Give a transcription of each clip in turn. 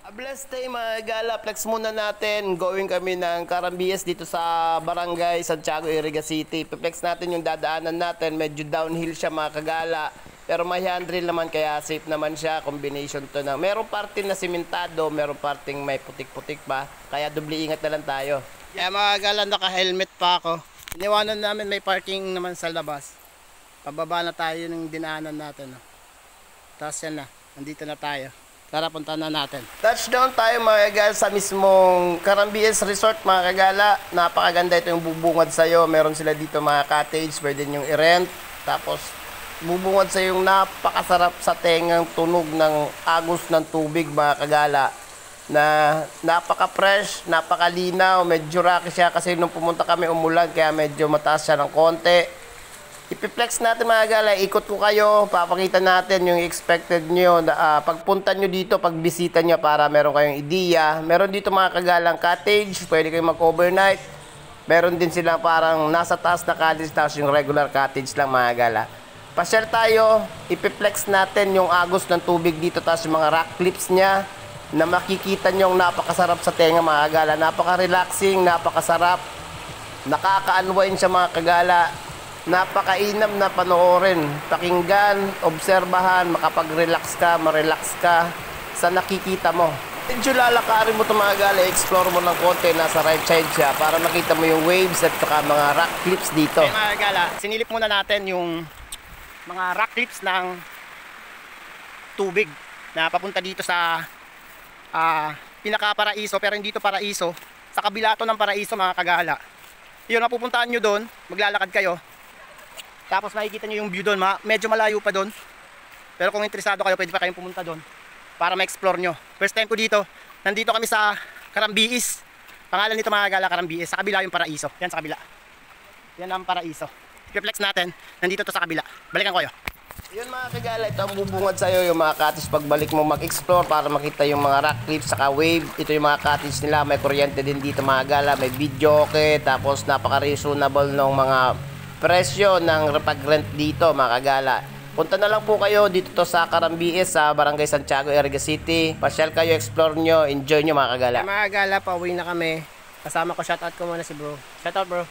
Blessed day mga gala, flex muna natin. Going kami ng Carambies dito sa Barangay Santiago, Iriga City. Flex natin yung dadaanan natin. Medyo downhill siya mga kagala. Pero may handrail naman kaya safe naman siya. Combination to na. Merong parting na simentado, merong parting may putik-putik pa. Kaya dubli ingat na lang tayo. Kaya mga gala, naka-helmet pa ako. Iniwanan namin may parking naman sa labas. Pababa na tayo ng dinaanan natin. Tapos yan na, nandito na tayo. Tara, punta na natin. Touchdown tayo mga kagala sa mismong Carambies Resort mga kagala. Napakaganda ito yung bubungad sa'yo. Meron sila dito mga cottage, pwede nyo i-rent. Tapos bubungad sa'yo yung napakasarap sa tengang tunog ng agos ng tubig mga kagala. Na napaka-fresh, napaka-linaw, medyo rocky siya kasi nung pumunta kami umulan kaya medyo mataas siya ng konti. Ipiplex natin mga gala, ikot ko kayo, papakita natin yung expected nyo, pagpunta nyo dito, pagbisita nyo para meron kayong ideya. Meron dito mga kagalang cottage, pwede kayong mag-overnight. Meron din sila parang nasa taas na cottage, tapos yung regular cottage lang mga gala. Pa-share tayo, ipiplex natin yung agos ng tubig dito, tapos yung mga rock clips nya, na makikita nyo yung napakasarap sa tenga mga kagala. Napaka-relaxing, napakasarap, nakaka-unwind siya mga kagala. Napakainam na panoorin, pakinggan, obserbahan, makapag-relax ka, ma-relax ka sa nakikita mo. Medyo lalakarin mo ito mga gala, explore mo ng konti, nasa right side siya para makita mo yung waves at saka mga rock clips dito. Okay mga gala, sinilip muna natin yung mga rock clips ng tubig na papunta dito sa pinaka-paraiso, pero hindi to paraiso, sa kabila to ng paraiso mga kagala. Yun, mapupuntaan nyo doon, maglalakad kayo. Tapos makikita nyo yung view doon, medyo malayo pa doon. Pero kung interesado kayo, pwede pa kayong pumunta doon para ma-explore nyo. First time ko dito, nandito kami sa Carambies. Pangalan nito mga gala, Carambies. Sa kabila yung paraiso. Yan sa kabila. Yan ang paraiso. I-flex natin, nandito to sa kabila. Balikan ko kayo. Yun mga kagala, ito ang bubungad sa'yo, yung mga cottage pagbalik mo mag-explore para makita yung mga rock clips saka wave. Ito yung mga cottage nila, may kuryente din dito mga gala, may video okay, tapos napaka-reasonable ng mga presyo ng pag-rent dito mga kagala. Punta na lang po kayo dito to sa Carambies sa Barangay Santiago, Iriga City. Pasyal kayo, explore nyo, enjoy nyo mga kagala. Mga kagala, pauwi na kami. Kasama ko, shoutout ko muna si bro. Shoutout bro.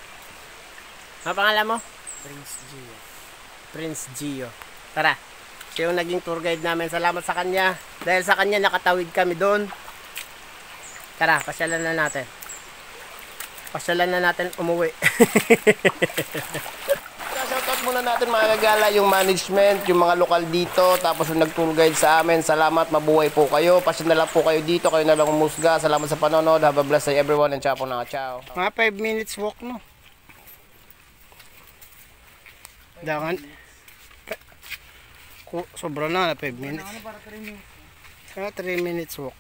Ano pangalan mo? Prince Gio. Prince Gio. Tara, siya yung naging tour guide namin. Salamat sa kanya. Dahil sa kanya nakatawid kami doon. Tara, pasyalan na natin. Pasyalan na natin umuwi. Shoutout muna natin mga kagala yung management, yung mga lokal dito, tapos yung nag-tour guide sa amin. Salamat, mabuhay po kayo. Pasyal na lang po kayo dito, kayo na lang umusga. Salamat sa panonood. Have a blessed day everyone and ciao po na. Ciao. Mga 5 minutes walk no. Dangan. Sobra na 5 minutes. 3 minutes walk.